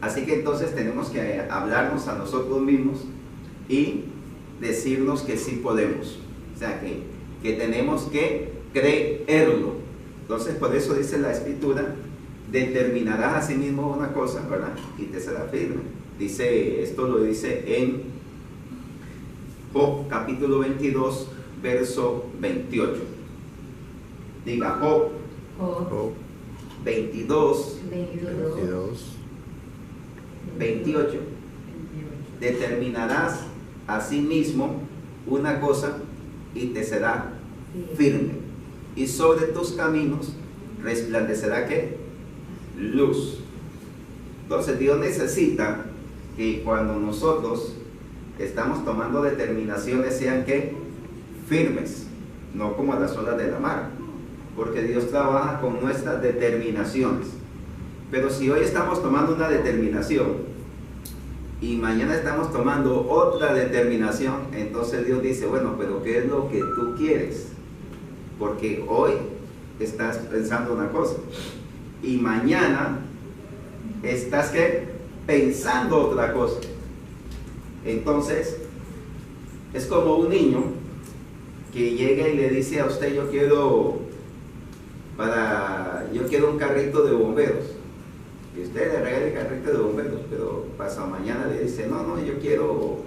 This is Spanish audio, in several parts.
Así que entonces tenemos que hablarnos a nosotros mismos y decirnos que sí podemos. O sea, que tenemos que creerlo. Entonces, por eso dice la Escritura, determinarás a sí mismo una cosa, ¿verdad? Y te será firme. Dice, esto lo dice en Job, capítulo 22, verso 28. Diga, Job, Job 22, 28. Determinarás a sí mismo una cosa y te será firme. Y sobre tus caminos resplandecerá ¿qué? Luz. Entonces Dios necesita que cuando nosotros estamos tomando determinaciones sean ¿qué? Firmes, no como las olas de la mar, porque Dios trabaja con nuestras determinaciones. Pero si hoy estamos tomando una determinación y mañana estamos tomando otra determinación, entonces Dios dice, bueno, pero ¿qué es lo que tú quieres? Porque hoy estás pensando una cosa y mañana estás ¿qué? Pensando otra cosa. Entonces es como un niño que llega y le dice a usted, yo quiero un carrito de bomberos, y usted le regala el carrito de bomberos, pero pasado mañana le dice, no, yo quiero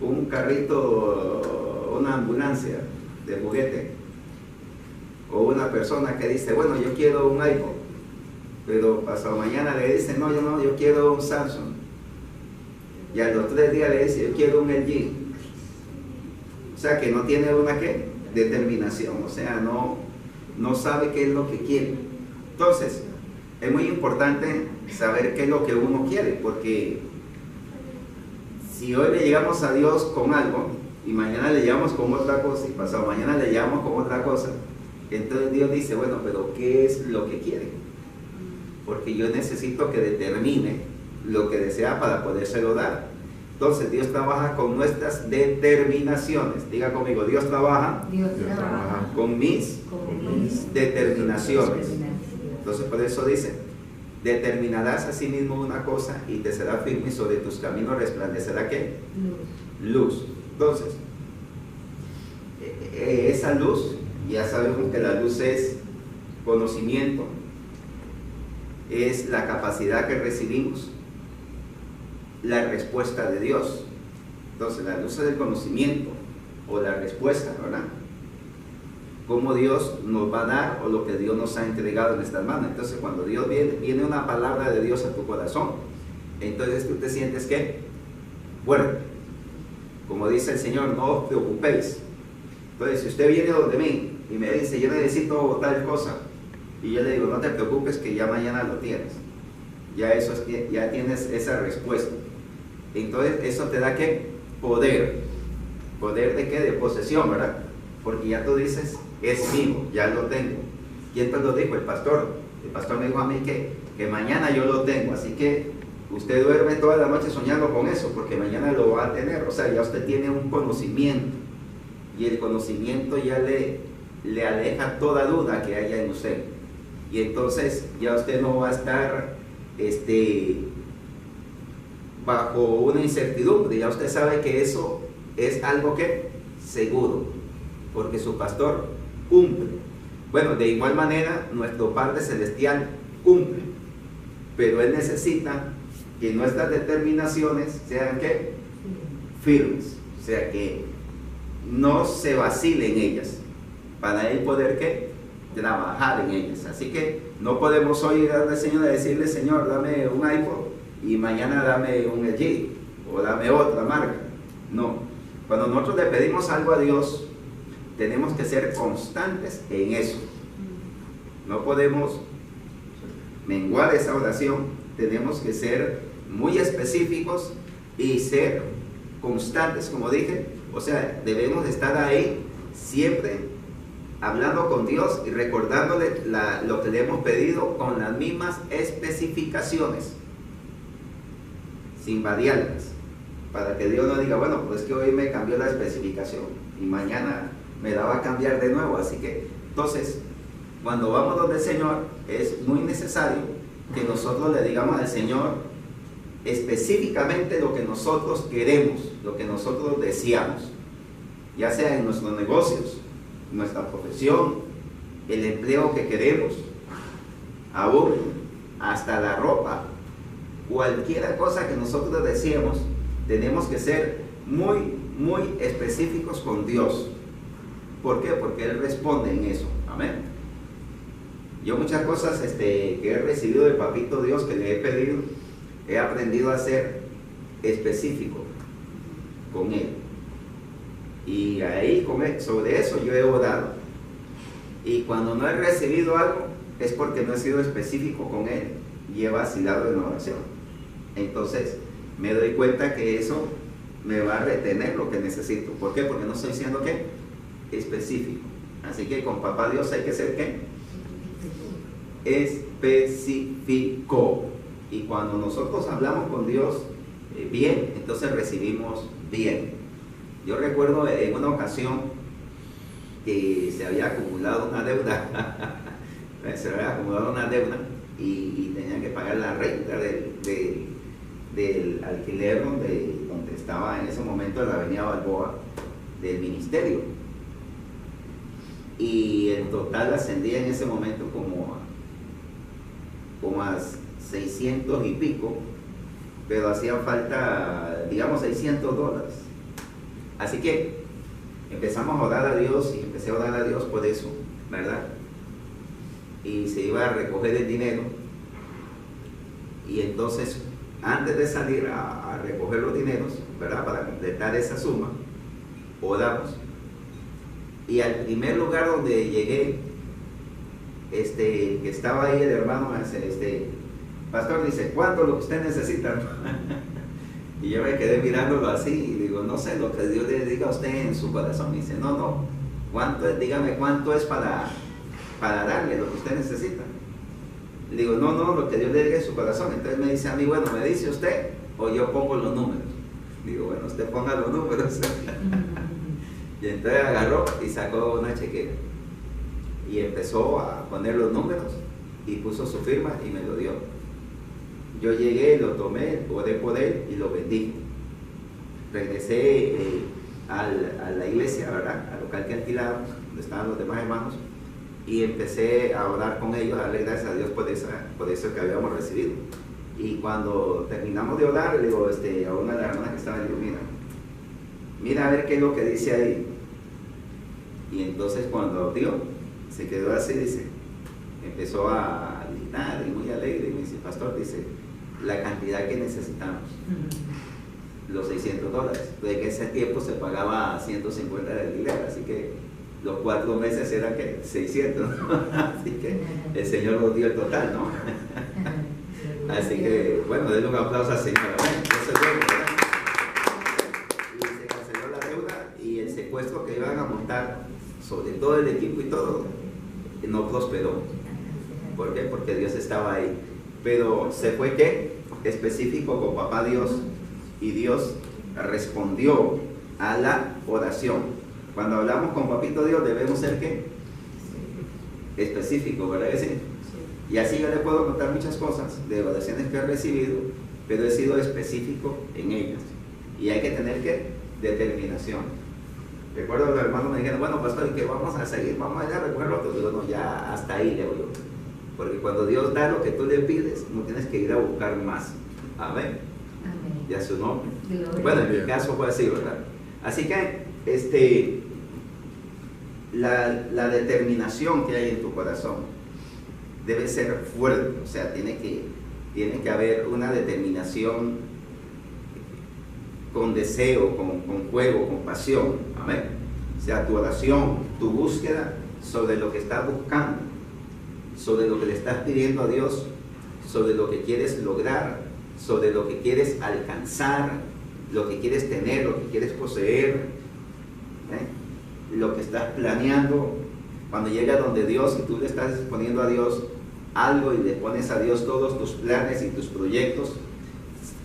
un carrito, una ambulancia de juguete. O una persona que dice, bueno, yo quiero un iPhone, pero pasado mañana le dice, no, yo quiero un Samsung. Y a los 3 días le dice, yo quiero un LG. O sea que no tiene una ¿qué? Determinación, o sea, no sabe qué es lo que quiere. Entonces, es muy importante saber qué es lo que uno quiere, porque si hoy le llegamos a Dios con algo, y mañana le llegamos con otra cosa, y pasado mañana le llegamos con otra cosa, entonces Dios dice, bueno, pero ¿qué es lo que quiere? Porque yo necesito que determine lo que desea para podérselo dar. Entonces Dios trabaja con nuestras determinaciones. Diga conmigo, Dios trabaja con mis determinaciones. Entonces por eso dice, determinarás a sí mismo una cosa y te será firme y sobre tus caminos resplandecerá ¿qué? Luz. Entonces, esa luz, ya sabemos que la luz es conocimiento, es la capacidad que recibimos, la respuesta de Dios. Entonces la luz es el conocimiento o la respuesta, ¿verdad? Cómo Dios nos va a dar o lo que Dios nos ha entregado en nuestras manos. Entonces cuando Dios viene una palabra de Dios a tu corazón, entonces tú te sientes ¿qué? Fuerte. Como dice el Señor, no os preocupéis. Entonces si usted viene donde mí y me dice, yo necesito tal cosa, y yo le digo, no te preocupes que ya mañana lo tienes, ya tienes esa respuesta. Entonces eso te da ¿qué? Poder de qué? De posesión, ¿verdad? Porque ya tú dices, es mío, ya lo tengo. ¿Quién te lo dijo? El pastor me dijo a mí que mañana yo lo tengo, así que usted duerme toda la noche soñando con eso, porque mañana lo va a tener. O sea, ya usted tiene un conocimiento, y el conocimiento ya le aleja toda duda que haya en usted, y entonces ya usted no va a estar bajo una incertidumbre. Ya usted sabe que eso es algo que seguro, porque su pastor cumple. Bueno, de igual manera nuestro Padre Celestial cumple, pero Él necesita que nuestras determinaciones sean ¿qué? Firmes, o sea que no se vacile en ellas, para Él poder ¿qué? Trabajar en ellas. Así que no podemos hoy ir al Señor a decirle, Señor, dame un iPhone, y mañana dame un LG, o dame otra marca. No, cuando nosotros le pedimos algo a Dios, tenemos que ser constantes en eso. No podemos menguar esa oración, tenemos que ser muy específicos y ser constantes, como dije. O sea, debemos estar ahí siempre hablando con Dios y recordándole lo que le hemos pedido con las mismas especificaciones, sin variarlas, para que Dios no diga, bueno, pues que hoy me cambió la especificación y mañana me la va a cambiar de nuevo. Así que, entonces, cuando vamos donde el Señor, es muy necesario que nosotros le digamos al Señor específicamente lo que nosotros queremos, lo que nosotros deseamos, ya sea en nuestros negocios, nuestra profesión, el empleo que queremos, aún hasta la ropa, cualquier cosa que nosotros deseemos, tenemos que ser muy específicos con Dios. ¿Por qué? Porque Él responde en eso. Amén. Yo muchas cosas que he recibido del Papito Dios, que le he pedido, he aprendido a ser específico con Él. Y ahí sobre eso yo he orado. Y cuando no he recibido algo, es porque no he sido específico con Él y he vacilado en oración. Entonces me doy cuenta que eso me va a retener lo que necesito. ¿Por qué? Porque no estoy siendo ¿qué? Específico. Así que con Papá Dios hay que ser ¿qué? Específico. Y cuando nosotros hablamos con Dios bien, entonces recibimos bien. Yo recuerdo en una ocasión que se había acumulado una deuda y tenía que pagar la renta del alquiler donde estaba en ese momento en la avenida Balboa del ministerio, y el total ascendía en ese momento como a 600 y pico, pero hacían falta, digamos, $600. Así que empezamos a orar a Dios y empecé a orar a Dios por eso, ¿verdad? Y se iba a recoger el dinero, y entonces antes de salir a recoger los dineros, ¿verdad?, para completar esa suma, oramos. Y al primer lugar donde llegué, que estaba ahí el hermano, pastor, dice, ¿cuánto es lo que usted necesita? Y yo me quedé mirándolo así y digo, no sé, lo que Dios le diga a usted en su corazón. Y dice, no, ¿cuánto es? Dígame cuánto es para darle lo que usted necesita. Le digo, no, lo que Dios le diga en su corazón. Entonces me dice a mí, bueno, ¿me dice usted o yo pongo los números? Digo, bueno, usted ponga los números. Y entonces agarró y sacó una chequera y empezó a poner los números y puso su firma y me lo dio. Yo llegué, lo tomé, oré por él y lo bendijo. Regresé a la iglesia, ¿verdad?, al local que alquilábamos, donde estaban los demás hermanos, y empecé a orar con ellos, a darle gracias a Dios por eso que habíamos recibido. Y cuando terminamos de orar, le digo a una de las hermanas que estaba, le digo, mira a ver qué es lo que dice ahí. Y entonces cuando dio, se quedó así, dice, empezó a gritar y muy alegre, y me dice, pastor, dice, la cantidad que necesitamos, los $600. De que ese tiempo se pagaba 150 de alquiler, así que los 4 meses eran que 600, ¿no? Así que el Señor nos dio el total, ¿no? Así que, bueno, denle un aplauso al Señor. Eso es bueno, ¿verdad? Y se canceló la deuda y el secuestro que iban a montar sobre todo el equipo y todo, no prosperó. ¿Por qué? Porque Dios estaba ahí. Pero se fue ¿qué? Específico con Papá Dios, y Dios respondió a la oración. Cuando hablamos con Papito Dios debemos ser ¿qué? Específico, ¿verdad que sí? Y así yo le puedo contar muchas cosas de oraciones que he recibido, pero he sido específico en ellas. Y hay que tener ¿qué? Determinación. Recuerdo que los hermanos me dijeron, bueno, pastor, ¿qué vamos a seguir? Vamos a ir a recoger otro. Digo, no, ya hasta ahí le voy. Porque cuando Dios da lo que tú le pides, no tienes que ir a buscar más. Amén. Amén. Ya su nombre. Bueno, en mi caso fue así, ¿verdad? Así que la determinación que hay en tu corazón debe ser fuerte. O sea, tiene que haber una determinación con deseo, con fuego, con pasión. Amén. O sea, tu oración, tu búsqueda sobre lo que estás buscando, sobre lo que le estás pidiendo a Dios, sobre lo que quieres lograr, sobre lo que quieres alcanzar, lo que quieres tener, lo que quieres poseer, lo que estás planeando. Cuando llegas donde Dios y tú le estás poniendo a Dios algo y le pones a Dios todos tus planes y tus proyectos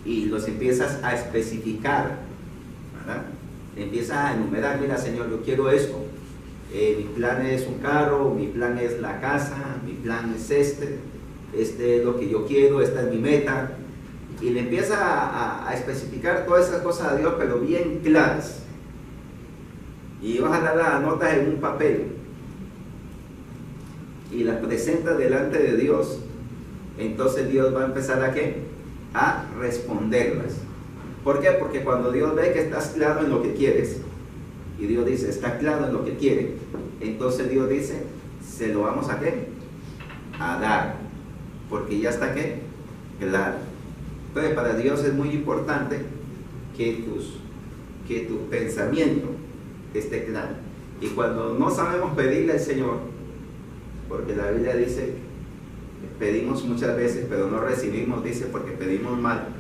y los empiezas a especificar, ¿verdad? Empiezas a enumerar, mira Señor, yo quiero esto. Mi plan es un carro, mi plan es la casa, mi plan es este es lo que yo quiero, esta es mi meta. Y le empieza a especificar todas esas cosas a Dios, pero bien claras. Y ojalá las anotas en un papel y las presenta delante de Dios. Entonces Dios va a empezar ¿a qué? A responderlas. ¿Por qué? Porque cuando Dios ve que estás claro en lo que quieres, y Dios dice, está claro en lo que quiere, entonces Dios dice, se lo vamos ¿a qué? A dar. Porque ya está ¿qué? Claro. Entonces para Dios es muy importante que tu pensamiento esté claro. Y cuando no sabemos pedirle al Señor, porque la Biblia dice, pedimos muchas veces, pero no recibimos, dice, porque pedimos mal.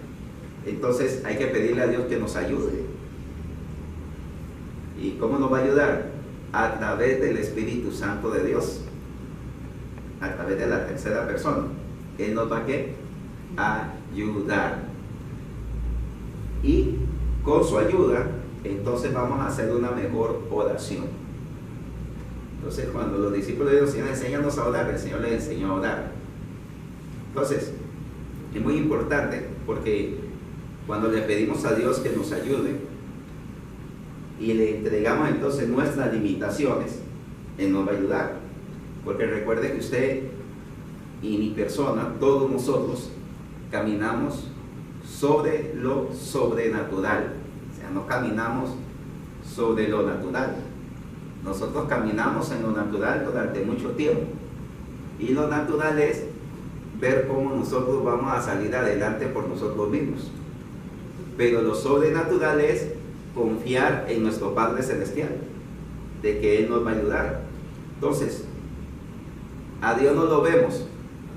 Entonces hay que pedirle a Dios que nos ayude. ¿Y cómo nos va a ayudar? A través del Espíritu Santo de Dios, a través de la tercera persona. Él nos va ¿a qué? A ayudar. Y con su ayuda, entonces vamos a hacer una mejor oración. Entonces, cuando los discípulos de Dios, Señor, enséñanos a orar, el Señor les enseñó a orar. Entonces, es muy importante porque cuando le pedimos a Dios que nos ayude y le entregamos entonces nuestras limitaciones, Él nos va a ayudar. Porque recuerde que usted y mi persona, todos nosotros, caminamos sobre lo sobrenatural. O sea, no caminamos sobre lo natural. Nosotros caminamos en lo natural durante mucho tiempo. Y lo natural es ver cómo nosotros vamos a salir adelante por nosotros mismos. Pero lo sobrenatural es confiar en nuestro Padre Celestial, de que Él nos va a ayudar. Entonces, a Dios no lo vemos,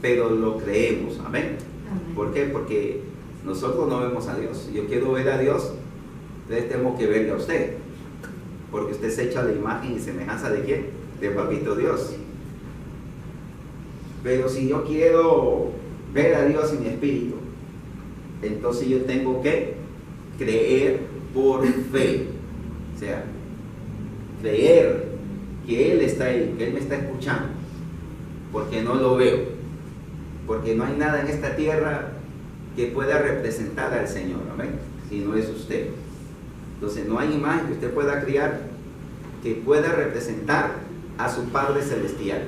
pero lo creemos. Amén. Amén. ¿Por qué? Porque nosotros no vemos a Dios. Yo quiero ver a Dios, entonces tengo que verle a usted. Porque usted se echa la imagen y semejanza de ¿quién? De Papito Dios. Pero si yo quiero ver a Dios en mi espíritu, entonces yo tengo que creer por fe. O sea, creer que Él está ahí, que Él me está escuchando, porque no lo veo, porque no hay nada en esta tierra que pueda representar al Señor, amén, si no es usted. Entonces no hay imagen que usted pueda crear que pueda representar a su Padre Celestial.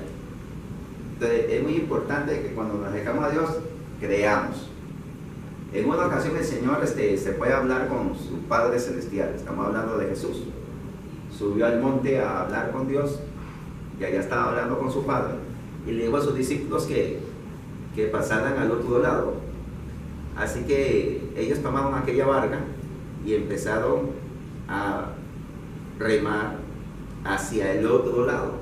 Entonces es muy importante que cuando nos dejamos a Dios, creamos. En una ocasión el Señor se puede hablar con su Padre Celestial. Estamos hablando de Jesús. Subió al monte a hablar con Dios y allá estaba hablando con su Padre y le dijo a sus discípulos que pasaran al otro lado. Así que ellos tomaron aquella barca y empezaron a remar hacia el otro lado.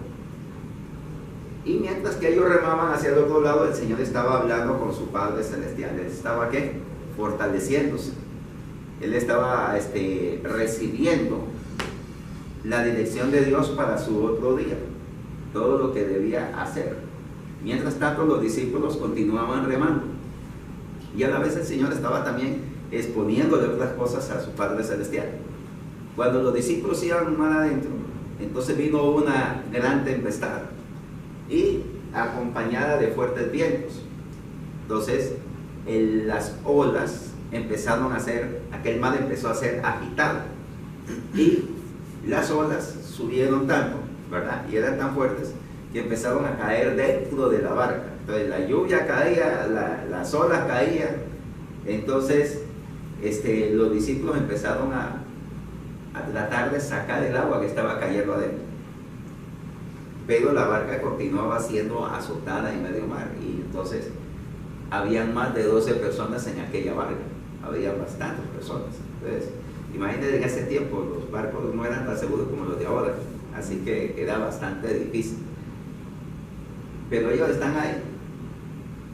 Y mientras que ellos remaban hacia el otro lado, el Señor estaba hablando con su Padre Celestial. Él estaba ¿qué? Fortaleciéndose. Él estaba recibiendo la dirección de Dios para su otro día, todo lo que debía hacer. Mientras tanto, los discípulos continuaban remando. Y a la vez el Señor estaba también exponiéndole otras cosas a su Padre Celestial. Cuando los discípulos iban más adentro, entonces vino una gran tempestad y acompañada de fuertes vientos. Entonces las olas empezaron a hacer, aquel mar empezó a ser agitado y las olas subieron tanto, ¿verdad? Y eran tan fuertes que empezaron a caer dentro de la barca. Entonces la lluvia caía, las olas caían. Entonces los discípulos empezaron a tratar de sacar el agua que estaba cayendo adentro. Pero la barca continuaba siendo azotada en medio mar. Y entonces habían más de 12 personas en aquella barca. Había bastantes personas. Entonces, imagínense, en ese tiempo los barcos no eran tan seguros como los de ahora. Así que era bastante difícil. Pero ellos están ahí.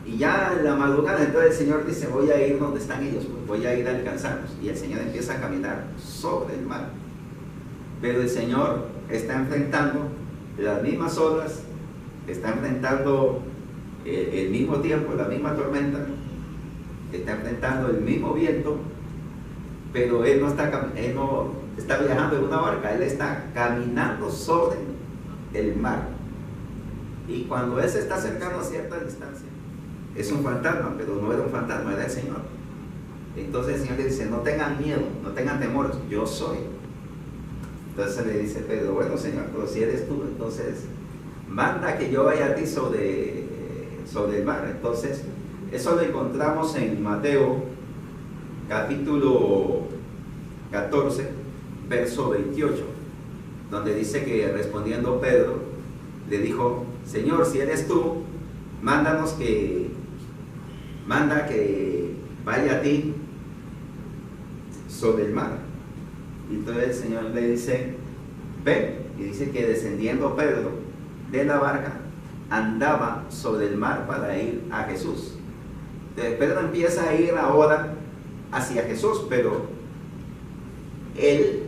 Y ya en la madrugada, entonces el Señor dice, voy a ir donde están ellos, pues voy a ir a alcanzarlos. Y el Señor empieza a caminar sobre el mar. Pero el Señor está enfrentando las mismas olas, está enfrentando el mismo tiempo, la misma tormenta, está enfrentando el mismo viento, pero Él no está viajando en una barca, Él está caminando sobre el mar. Y cuando Él se está acercando a cierta distancia, es un fantasma, pero no era un fantasma, era el Señor. Entonces el Señor le dice, no tengan miedo, no tengan temores, yo soy. Entonces le dice Pedro, bueno Señor, pero si eres tú, entonces manda que yo vaya a ti sobre el mar. Entonces eso lo encontramos en Mateo capítulo 14, verso 28, donde dice que respondiendo Pedro le dijo, Señor, si eres tú, manda que vaya a ti sobre el mar. Y entonces el Señor le dice, ven, y dice que descendiendo Pedro de la barca, andaba sobre el mar para ir a Jesús. Entonces Pedro empieza a ir ahora hacia Jesús, pero él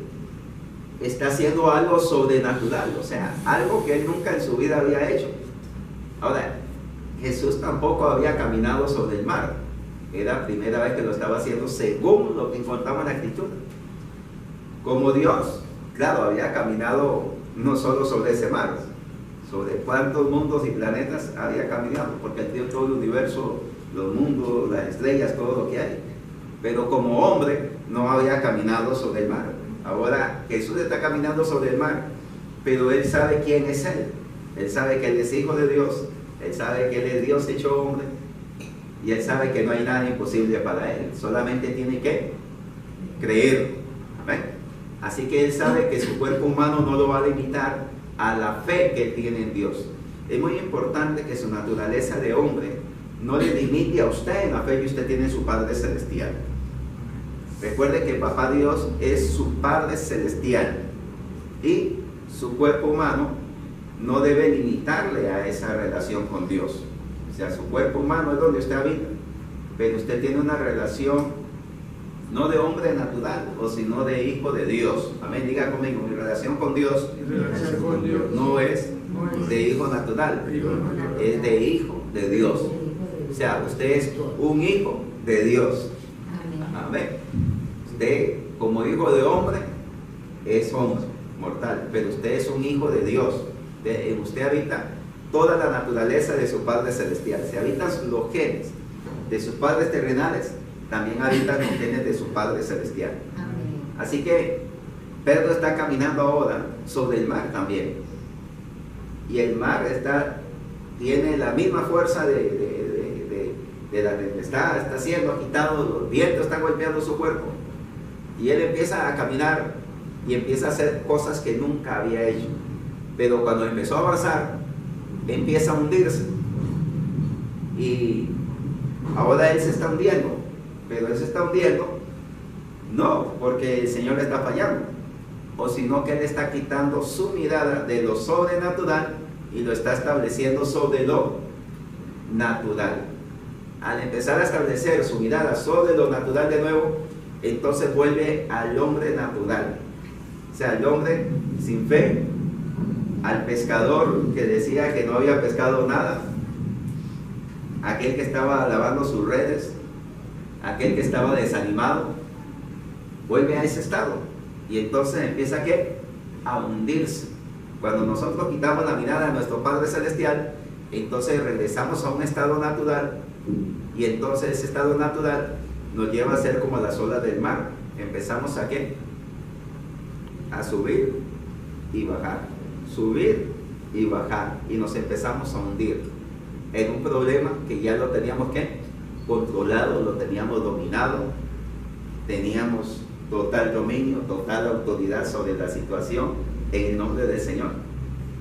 está haciendo algo sobrenatural, o sea, algo que él nunca en su vida había hecho. Ahora, Jesús tampoco había caminado sobre el mar, era la primera vez que lo estaba haciendo según lo que encontramos en la Escritura. Como Dios, claro, había caminado no solo sobre ese mar, sobre cuántos mundos y planetas había caminado, porque él creó todo el universo, los mundos, las estrellas, todo lo que hay. Pero como hombre no había caminado sobre el mar. Ahora Jesús está caminando sobre el mar, pero él sabe quién es él. Él sabe que él es hijo de Dios, él sabe que él es Dios hecho hombre, y él sabe que no hay nada imposible para él, solamente tiene que creer. ¿Ven? Así que él sabe que su cuerpo humano no lo va a limitar a la fe que él tiene en Dios. Es muy importante que su naturaleza de hombre no le limite a usted en la fe que usted tiene en su Padre Celestial. Recuerde que Papá Dios es su Padre Celestial y su cuerpo humano no debe limitarle a esa relación con Dios. O sea, su cuerpo humano es donde usted habita, pero usted tiene una relación no de hombre natural, o sino de hijo de Dios. Amén, diga conmigo, mi relación con Dios no es de hijo natural, es de hijo de Dios. O sea, usted es un hijo de Dios. Amén. Usted, como hijo de hombre, es hombre mortal, pero usted es un hijo de Dios. Usted habita toda la naturaleza de su Padre Celestial. Si habitan los genes de sus padres terrenales, también habitan los genes de su Padre Celestial. Amén. Así que Pedro está caminando ahora sobre el mar también. Y el mar tiene la misma fuerza de la tempestad, está siendo agitado, los vientos están golpeando su cuerpo. Y él empieza a caminar y empieza a hacer cosas que nunca había hecho. Pero cuando empezó a avanzar, empieza a hundirse. Y ahora él se está hundiendo. Pero él se está hundiendo no porque el Señor le está fallando, o sino que él está quitando su mirada de lo sobrenatural y lo está estableciendo sobre lo natural. Al empezar a establecer su mirada sobre lo natural de nuevo, entonces vuelve al hombre natural, o sea, al hombre sin fe, al pescador que decía que no había pescado nada, aquel que estaba lavando sus redes, aquel que estaba desanimado, vuelve a ese estado y entonces empieza ¿qué? A hundirse. Cuando nosotros quitamos la mirada de nuestro Padre Celestial, entonces regresamos a un estado natural, y entonces ese estado natural nos lleva a ser como las olas del mar. Empezamos a ¿qué? A subir y bajar, subir y bajar, y nos empezamos a hundir en un problema que ya lo teníamos ¿qué? Controlado, lo teníamos dominado, teníamos total dominio, total autoridad sobre la situación en el nombre del Señor.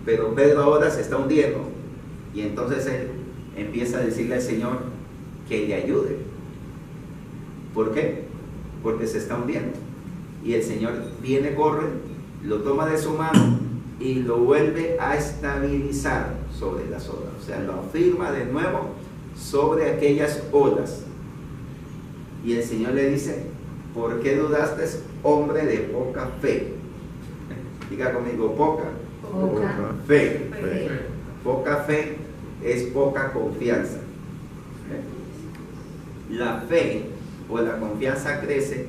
Pero Pedro ahora se está hundiendo, y entonces él empieza a decirle al Señor que le ayude. ¿Por qué? Porque se está hundiendo, y el Señor viene, corre, lo toma de su mano y lo vuelve a estabilizar sobre las olas, o sea, lo afirma de nuevo sobre aquellas olas. Y el Señor le dice: ¿por qué dudaste, hombre de poca fe? Diga conmigo, poca fe. Poca fe es poca confianza. La fe o la confianza crece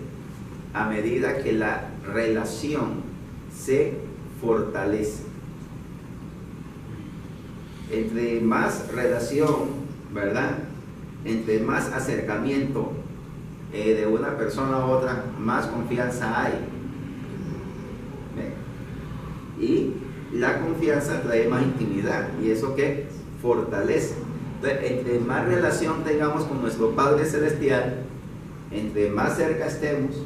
a medida que la relación se fortalece. Entre más relación, ¿verdad?, entre más acercamiento de una persona a otra, más confianza hay. Y la confianza trae más intimidad, y eso que fortalece. Entonces, entre más relación tengamos con nuestro Padre Celestial, entre más cerca estemos,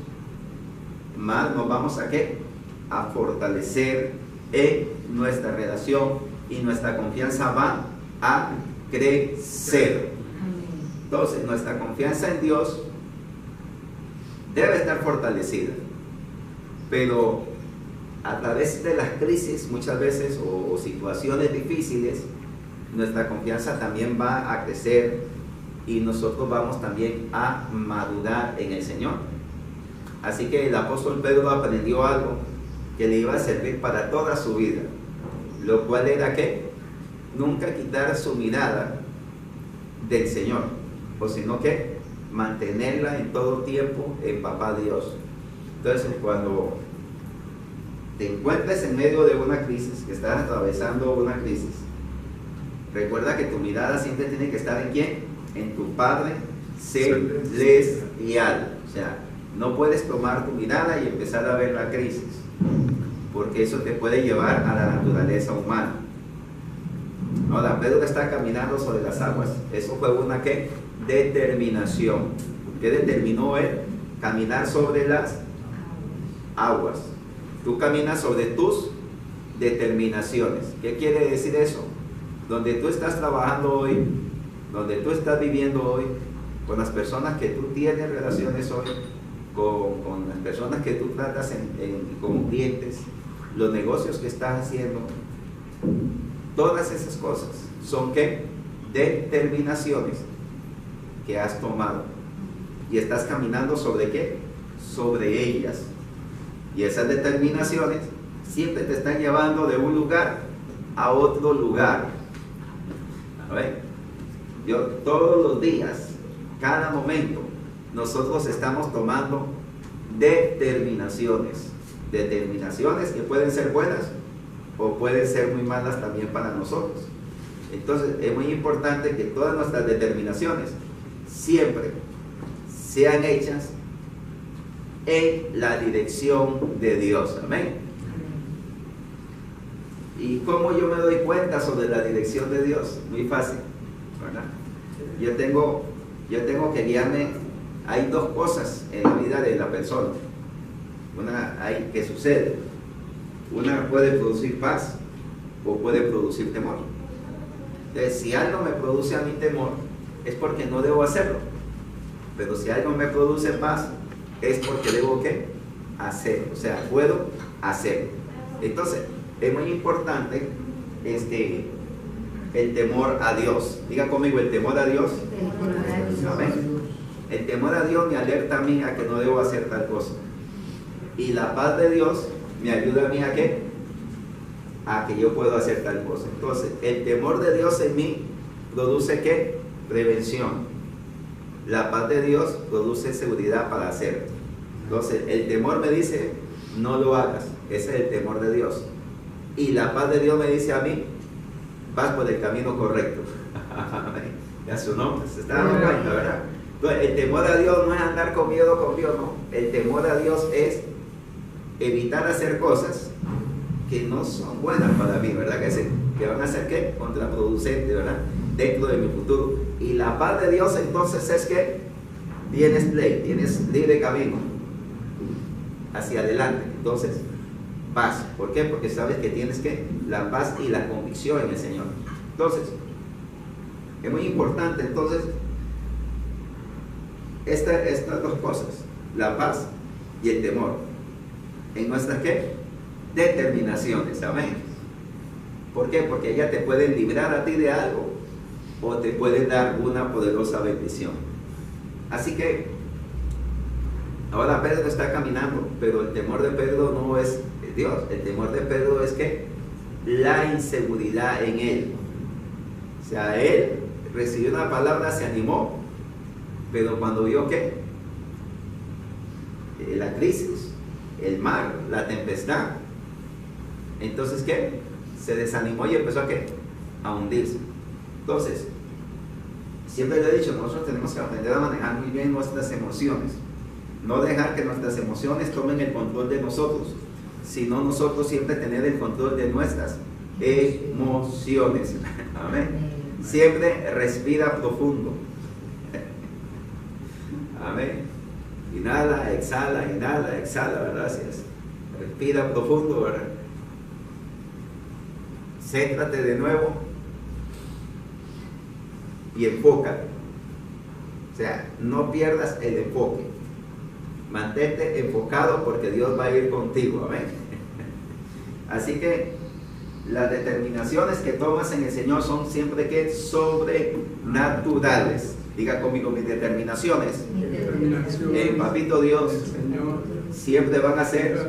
más nos vamos a ¿qué? A fortalecer en nuestra relación, y nuestra confianza va a crecer. Entonces, nuestra confianza en Dios debe estar fortalecida, pero a través de las crisis muchas veces o situaciones difíciles, nuestra confianza también va a crecer, y nosotros vamos también a madurar en el Señor. Así que el apóstol Pedro aprendió algo que le iba a servir para toda su vida, lo cual era que nunca quitar su mirada del Señor, o sino que mantenerla en todo tiempo en Papá Dios. Entonces, cuando te encuentres en medio de una crisis, que estás atravesando una crisis, recuerda que tu mirada siempre tiene que estar ¿en quién? En tu Padre Celestial. O sea, no puedes tomar tu mirada y empezar a ver la crisis, porque eso te puede llevar a la naturaleza humana. Ahora, Pedro está caminando sobre las aguas. Eso fue una ¿qué? Determinación. ¿Qué determinó él? Caminar sobre las aguas. Tú caminas sobre tus determinaciones. ¿Qué quiere decir eso? Donde tú estás trabajando hoy, donde tú estás viviendo hoy, con las personas que tú tienes relaciones hoy, con las personas que tú tratas como clientes, los negocios que estás haciendo, todas esas cosas son ¿qué? Determinaciones que has tomado, y estás caminando sobre ¿qué? Sobre ellas, y esas determinaciones siempre te están llevando de un lugar a otro lugar. A ver, todos los días, cada momento, nosotros estamos tomando determinaciones que pueden ser buenas o pueden ser muy malas también para nosotros. Entonces, es muy importante que todas nuestras determinaciones siempre sean hechas en la dirección de Dios. Amén. ¿Y cómo yo me doy cuenta sobre la dirección de Dios? Muy fácil, ¿verdad? Yo tengo que guiarme. Hay dos cosas en la vida de la persona. Una hay que sucede. Una puede producir paz o puede producir temor. Entonces, si algo me produce a mí temor, es porque no debo hacerlo. Pero si algo me produce paz, es porque debo ¿qué? Hacerlo. O sea, puedo hacerlo. Entonces, es muy importante el temor a Dios. Diga conmigo, el temor a Dios. Amén. El temor a Dios me alerta a mí a que no debo hacer tal cosa. Y la paz de Dios me ayuda a mí a ¿qué? A que yo puedo hacer tal cosa. Entonces, el temor de Dios en mí produce ¿qué? Prevención. La paz de Dios produce seguridad para hacerlo. Entonces, el temor me dice, no lo hagas. Ese es el temor de Dios. Y la paz de Dios me dice a mí, vas por el camino correcto. Ya su nombre, se está dando cuenta, ¿verdad? Entonces, el temor a Dios no es andar con miedo, no. El temor a Dios es evitar hacer cosas que no son buenas para mí, ¿verdad? Que van a ser ¿qué? Contraproducentes, ¿verdad? Dentro de mi futuro. Y la paz de Dios entonces es que tienes libre camino hacia adelante. Entonces, paz. ¿Por qué? Porque sabes que tienes ¿qué? La paz y la convicción en el Señor. Entonces, es muy importante entonces estas dos cosas, la paz y el temor, en nuestras ¿qué? Determinaciones. Amén. ¿Por qué? Porque ella te puede librar a ti de algo o te puede dar una poderosa bendición. Así que ahora Pedro está caminando, pero el temor de Pedro no es Dios. El temor de Pedro es que la inseguridad en él. O sea, él recibió una palabra, se animó, pero cuando vio que la crisis, el mar, la tempestad, entonces ¿qué? Se desanimó y empezó a ¿qué? A hundirse. Entonces, Siempre le he dicho, nosotros tenemos que aprender a manejar muy bien nuestras emociones. No dejar que nuestras emociones tomen el control de nosotros, sino nosotros siempre tener el control de nuestras emociones. Amén. Siempre respira profundo. Amén. Inhala, exhala, ¿verdad? Gracias. Respira profundo, ¿verdad? Céntrate de nuevo y enfócate. O sea, no pierdas el enfoque. Mantente enfocado porque Dios va a ir contigo. Amén. Así que las determinaciones que tomas en el Señor son siempre que sobrenaturales. Diga conmigo, mis determinaciones en Papito Dios siempre van a ser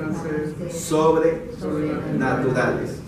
sobrenaturales.